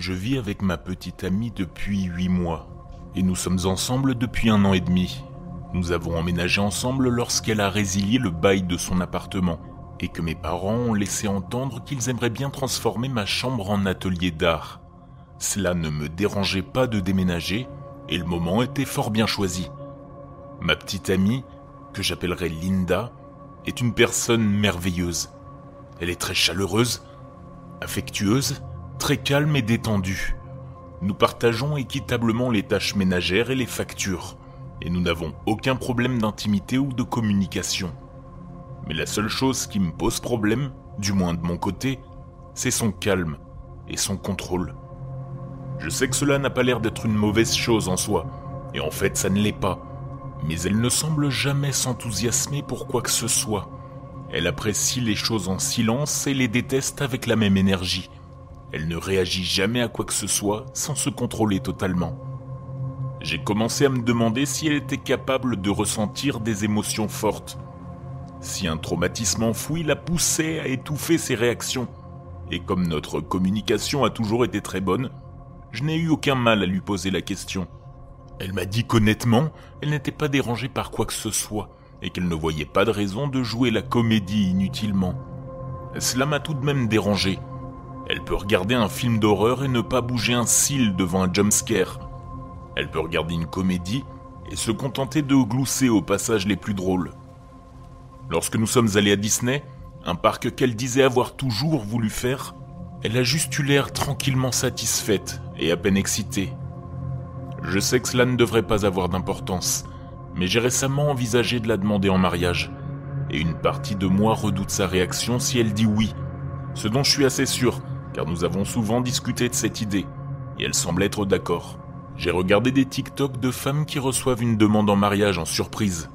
Je vis avec ma petite amie depuis 8 mois et nous sommes ensemble depuis 1 an et demi. Nous avons emménagé ensemble lorsqu'elle a résilié le bail de son appartement et que mes parents ont laissé entendre qu'ils aimeraient bien transformer ma chambre en atelier d'art. Cela ne me dérangeait pas de déménager et le moment était fort bien choisi. Ma petite amie, que j'appellerai Linda, est une personne merveilleuse. Elle est très chaleureuse, affectueuse, très calme et détendue. Nous partageons équitablement les tâches ménagères et les factures, et nous n'avons aucun problème d'intimité ou de communication. Mais la seule chose qui me pose problème, du moins de mon côté, c'est son calme et son contrôle. Je sais que cela n'a pas l'air d'être une mauvaise chose en soi, et en fait ça ne l'est pas, mais elle ne semble jamais s'enthousiasmer pour quoi que ce soit. Elle apprécie les choses en silence et les déteste avec la même énergie. Elle ne réagit jamais à quoi que ce soit sans se contrôler totalement. J'ai commencé à me demander si elle était capable de ressentir des émotions fortes. Si un traumatisme enfoui la poussait à étouffer ses réactions. Et comme notre communication a toujours été très bonne, je n'ai eu aucun mal à lui poser la question. Elle m'a dit qu'honnêtement, elle n'était pas dérangée par quoi que ce soit et qu'elle ne voyait pas de raison de jouer la comédie inutilement. Cela m'a tout de même dérangé. Elle peut regarder un film d'horreur et ne pas bouger un cil devant un jumpscare. Elle peut regarder une comédie et se contenter de glousser aux passages les plus drôles. Lorsque nous sommes allés à Disney, un parc qu'elle disait avoir toujours voulu faire, elle a juste eu l'air tranquillement satisfaite et à peine excitée. Je sais que cela ne devrait pas avoir d'importance, mais j'ai récemment envisagé de la demander en mariage, et une partie de moi redoute sa réaction si elle dit oui, ce dont je suis assez sûr, car nous avons souvent discuté de cette idée, et elle semble être d'accord. J'ai regardé des TikTok de femmes qui reçoivent une demande en mariage en surprise,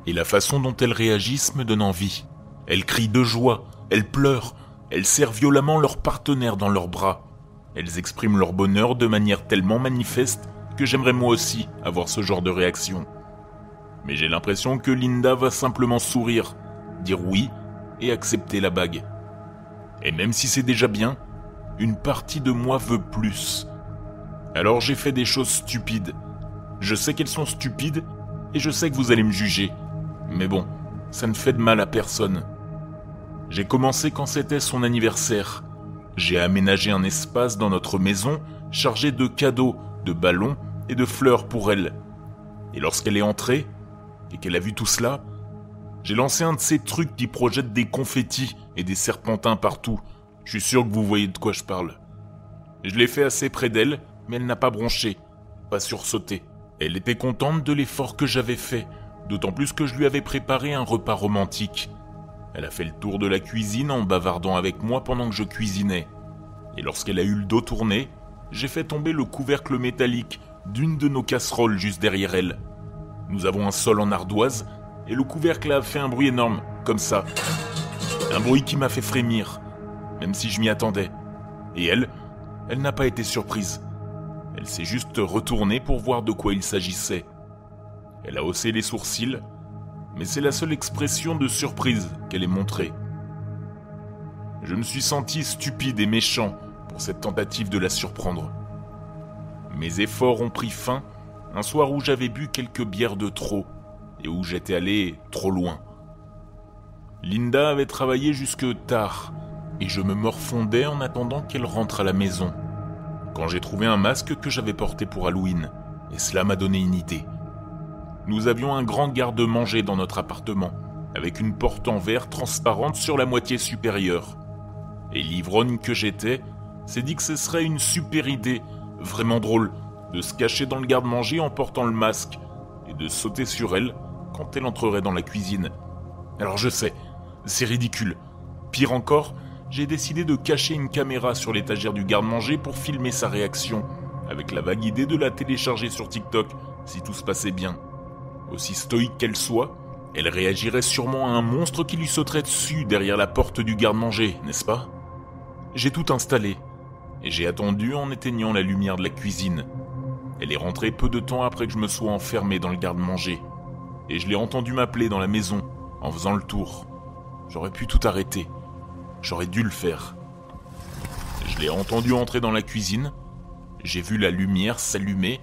et la façon dont elles réagissent me donne envie. Elles crient de joie, elles pleurent, elles serrent violemment leur partenaire dans leurs bras. Elles expriment leur bonheur de manière tellement manifeste que j'aimerais moi aussi avoir ce genre de réaction. Mais j'ai l'impression que Linda va simplement sourire, dire oui et accepter la bague. Et même si c'est déjà bien, une partie de moi veut plus. Alors j'ai fait des choses stupides. Je sais qu'elles sont stupides et je sais que vous allez me juger. Mais bon, ça ne fait de mal à personne. J'ai commencé quand c'était son anniversaire. J'ai aménagé un espace dans notre maison chargé de cadeaux, de ballons et de fleurs pour elle. Et lorsqu'elle est entrée et qu'elle a vu tout cela, j'ai lancé un de ces trucs qui projettent des confettis et des serpentins partout. Je suis sûr que vous voyez de quoi je parle. Je l'ai fait assez près d'elle, mais elle n'a pas bronché, pas sursauté. Elle était contente de l'effort que j'avais fait, d'autant plus que je lui avais préparé un repas romantique. Elle a fait le tour de la cuisine en bavardant avec moi pendant que je cuisinais. Et lorsqu'elle a eu le dos tourné, j'ai fait tomber le couvercle métallique d'une de nos casseroles juste derrière elle. Nous avons un sol en ardoise, et le couvercle a fait un bruit énorme, comme ça. Un bruit qui m'a fait frémir, même si je m'y attendais. Et elle n'a pas été surprise. Elle s'est juste retournée pour voir de quoi il s'agissait. Elle a haussé les sourcils, mais c'est la seule expression de surprise qu'elle ait montrée. Je me suis senti stupide et méchant pour cette tentative de la surprendre. Mes efforts ont pris fin un soir où j'avais bu quelques bières de trop et où j'étais allé trop loin. Linda avait travaillé jusque tard et je me morfondais en attendant qu'elle rentre à la maison. Quand j'ai trouvé un masque que j'avais porté pour Halloween, et cela m'a donné une idée. Nous avions un grand garde-manger dans notre appartement, avec une porte en verre transparente sur la moitié supérieure. Et l'ivrogne que j'étais s'est dit que ce serait une super idée, vraiment drôle, de se cacher dans le garde-manger en portant le masque, et de sauter sur elle quand elle entrerait dans la cuisine. Alors je sais, c'est ridicule. Pire encore, j'ai décidé de cacher une caméra sur l'étagère du garde-manger pour filmer sa réaction, avec la vague idée de la télécharger sur TikTok, si tout se passait bien. Aussi stoïque qu'elle soit, elle réagirait sûrement à un monstre qui lui sauterait dessus derrière la porte du garde-manger, n'est-ce pas? J'ai tout installé, et j'ai attendu en éteignant la lumière de la cuisine. Elle est rentrée peu de temps après que je me sois enfermé dans le garde-manger, et je l'ai entendu m'appeler dans la maison, en faisant le tour. J'aurais pu tout arrêter. J'aurais dû le faire. Je l'ai entendu entrer dans la cuisine, j'ai vu la lumière s'allumer,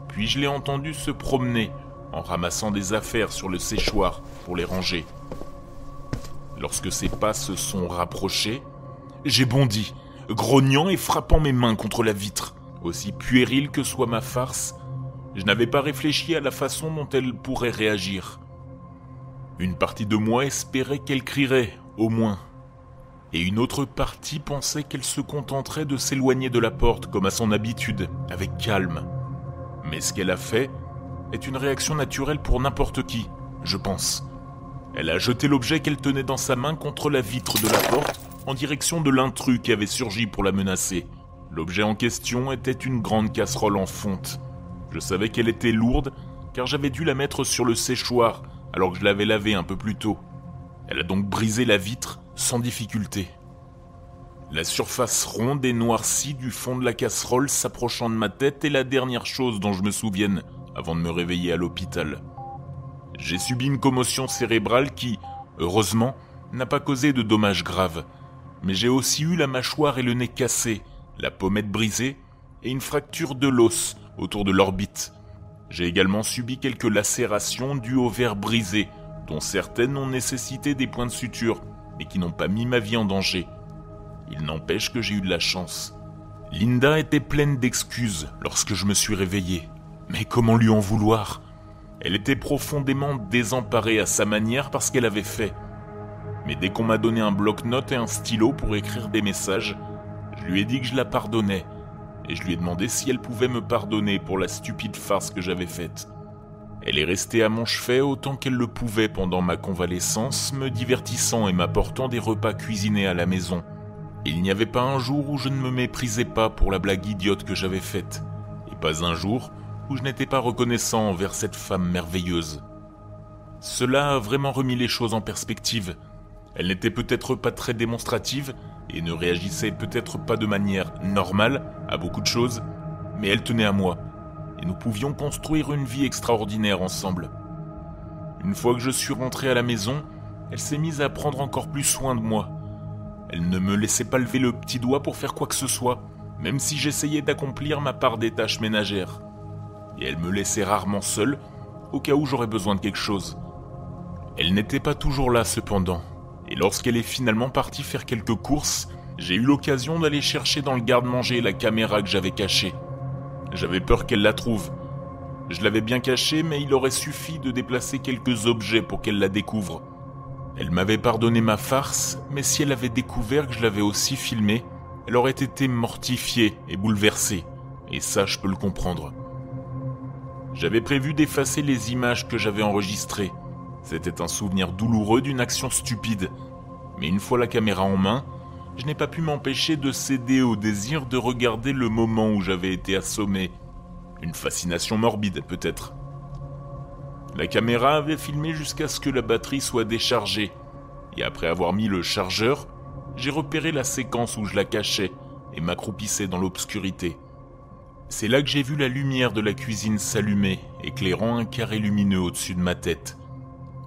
puis je l'ai entendu se promener en ramassant des affaires sur le séchoir pour les ranger. Lorsque ses pas se sont rapprochés, j'ai bondi, grognant et frappant mes mains contre la vitre. Aussi puérile que soit ma farce, je n'avais pas réfléchi à la façon dont elle pourrait réagir. Une partie de moi espérait qu'elle crierait, au moins. Et une autre partie pensait qu'elle se contenterait de s'éloigner de la porte comme à son habitude, avec calme. Mais ce qu'elle a fait est une réaction naturelle pour n'importe qui, je pense. Elle a jeté l'objet qu'elle tenait dans sa main contre la vitre de la porte en direction de l'intrus qui avait surgi pour la menacer. L'objet en question était une grande casserole en fonte. Je savais qu'elle était lourde car j'avais dû la mettre sur le séchoir alors que je l'avais lavée un peu plus tôt. Elle a donc brisé la vitre sans difficulté. La surface ronde et noircie du fond de la casserole s'approchant de ma tête est la dernière chose dont je me souvienne avant de me réveiller à l'hôpital. J'ai subi une commotion cérébrale qui, heureusement, n'a pas causé de dommages graves. Mais j'ai aussi eu la mâchoire et le nez cassés, la pommette brisée et une fracture de l'os autour de l'orbite. J'ai également subi quelques lacérations dues aux verres brisés, dont certaines ont nécessité des points de suture, mais qui n'ont pas mis ma vie en danger. Il n'empêche que j'ai eu de la chance. Linda était pleine d'excuses lorsque je me suis réveillé. Mais comment lui en vouloir ? Elle était profondément désemparée à sa manière parce qu'elle avait fait. Mais dès qu'on m'a donné un bloc-notes et un stylo pour écrire des messages, je lui ai dit que je la pardonnais, et je lui ai demandé si elle pouvait me pardonner pour la stupide farce que j'avais faite. Elle est restée à mon chevet autant qu'elle le pouvait pendant ma convalescence, me divertissant et m'apportant des repas cuisinés à la maison. Il n'y avait pas un jour où je ne me méprisais pas pour la blague idiote que j'avais faite, et pas un jour où je n'étais pas reconnaissant envers cette femme merveilleuse. Cela a vraiment remis les choses en perspective. Elle n'était peut-être pas très démonstrative et ne réagissait peut-être pas de manière normale à beaucoup de choses, mais elle tenait à moi, et nous pouvions construire une vie extraordinaire ensemble. Une fois que je suis rentré à la maison, elle s'est mise à prendre encore plus soin de moi. Elle ne me laissait pas lever le petit doigt pour faire quoi que ce soit, même si j'essayais d'accomplir ma part des tâches ménagères. Et elle me laissait rarement seule, au cas où j'aurais besoin de quelque chose. Elle n'était pas toujours là cependant, et lorsqu'elle est finalement partie faire quelques courses, j'ai eu l'occasion d'aller chercher dans le garde-manger la caméra que j'avais cachée. J'avais peur qu'elle la trouve. Je l'avais bien cachée, mais il aurait suffi de déplacer quelques objets pour qu'elle la découvre. Elle m'avait pardonné ma farce, mais si elle avait découvert que je l'avais aussi filmée, elle aurait été mortifiée et bouleversée, et ça je peux le comprendre. J'avais prévu d'effacer les images que j'avais enregistrées. C'était un souvenir douloureux d'une action stupide. Mais une fois la caméra en main, je n'ai pas pu m'empêcher de céder au désir de regarder le moment où j'avais été assommé. Une fascination morbide, peut-être. La caméra avait filmé jusqu'à ce que la batterie soit déchargée. Et après avoir mis le chargeur, j'ai repéré la séquence où je la cachais et m'accroupissais dans l'obscurité. C'est là que j'ai vu la lumière de la cuisine s'allumer, éclairant un carré lumineux au-dessus de ma tête.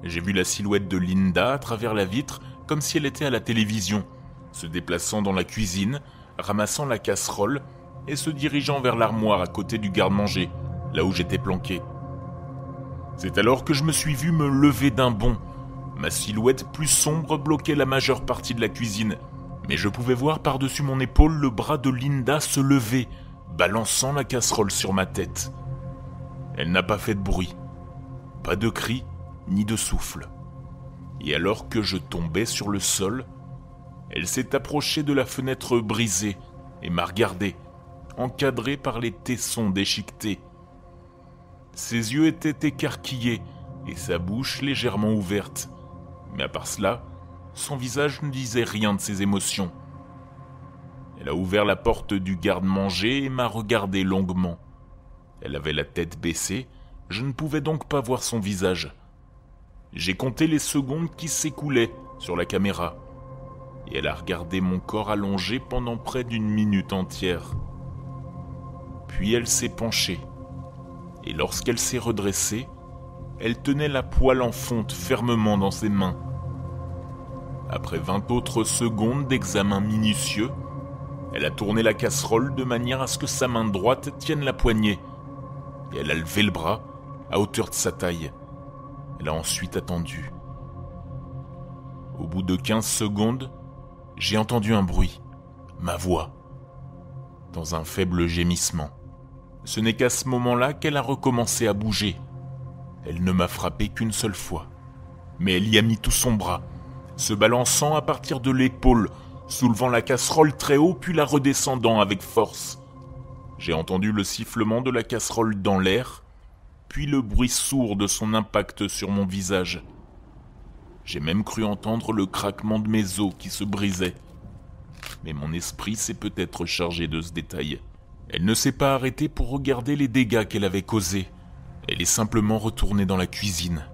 J'ai vu la silhouette de Linda à travers la vitre, comme si elle était à la télévision, se déplaçant dans la cuisine, ramassant la casserole et se dirigeant vers l'armoire à côté du garde-manger, là où j'étais planqué. C'est alors que je me suis vu me lever d'un bond. Ma silhouette plus sombre bloquait la majeure partie de la cuisine, mais je pouvais voir par-dessus mon épaule le bras de Linda se lever, balançant la casserole sur ma tête. Elle n'a pas fait de bruit, pas de cri, ni de souffle. Et alors que je tombais sur le sol, elle s'est approchée de la fenêtre brisée et m'a regardé, encadré par les tessons déchiquetés. Ses yeux étaient écarquillés et sa bouche légèrement ouverte. Mais à part cela, son visage ne disait rien de ses émotions. Elle a ouvert la porte du garde-manger et m'a regardé longuement. Elle avait la tête baissée, je ne pouvais donc pas voir son visage. J'ai compté les secondes qui s'écoulaient sur la caméra, et elle a regardé mon corps allongé pendant près d'1 minute entière. Puis elle s'est penchée, et lorsqu'elle s'est redressée, elle tenait la poêle en fonte fermement dans ses mains. Après 20 autres secondes d'examen minutieux, Elle a tourné la casserole de manière à ce que sa main droite tienne la poignée. Et elle a levé le bras à hauteur de sa taille. Elle a ensuite attendu. Au bout de 15 secondes, j'ai entendu un bruit, ma voix, dans un faible gémissement. Ce n'est qu'à ce moment-là qu'elle a recommencé à bouger. Elle ne m'a frappé qu'une seule fois, mais elle y a mis tout son bras, se balançant à partir de l'épaule, soulevant la casserole très haut puis la redescendant avec force. J'ai entendu le sifflement de la casserole dans l'air, puis le bruit sourd de son impact sur mon visage. J'ai même cru entendre le craquement de mes os qui se brisaient. Mais mon esprit s'est peut-être chargé de ce détail. Elle ne s'est pas arrêtée pour regarder les dégâts qu'elle avait causés. Elle est simplement retournée dans la cuisine.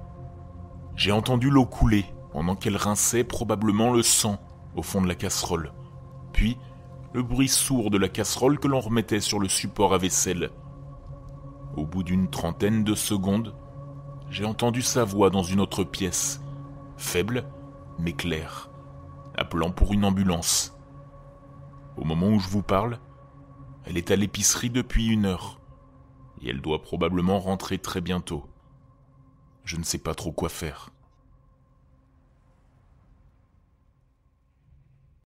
J'ai entendu l'eau couler pendant qu'elle rinçait probablement le sang au fond de la casserole. Puis, le bruit sourd de la casserole que l'on remettait sur le support à vaisselle. Au bout d'une trentaine de secondes, j'ai entendu sa voix dans une autre pièce, faible mais claire, appelant pour une ambulance. Au moment où je vous parle, elle est à l'épicerie depuis 1 heure, et elle doit probablement rentrer très bientôt. Je ne sais pas trop quoi faire.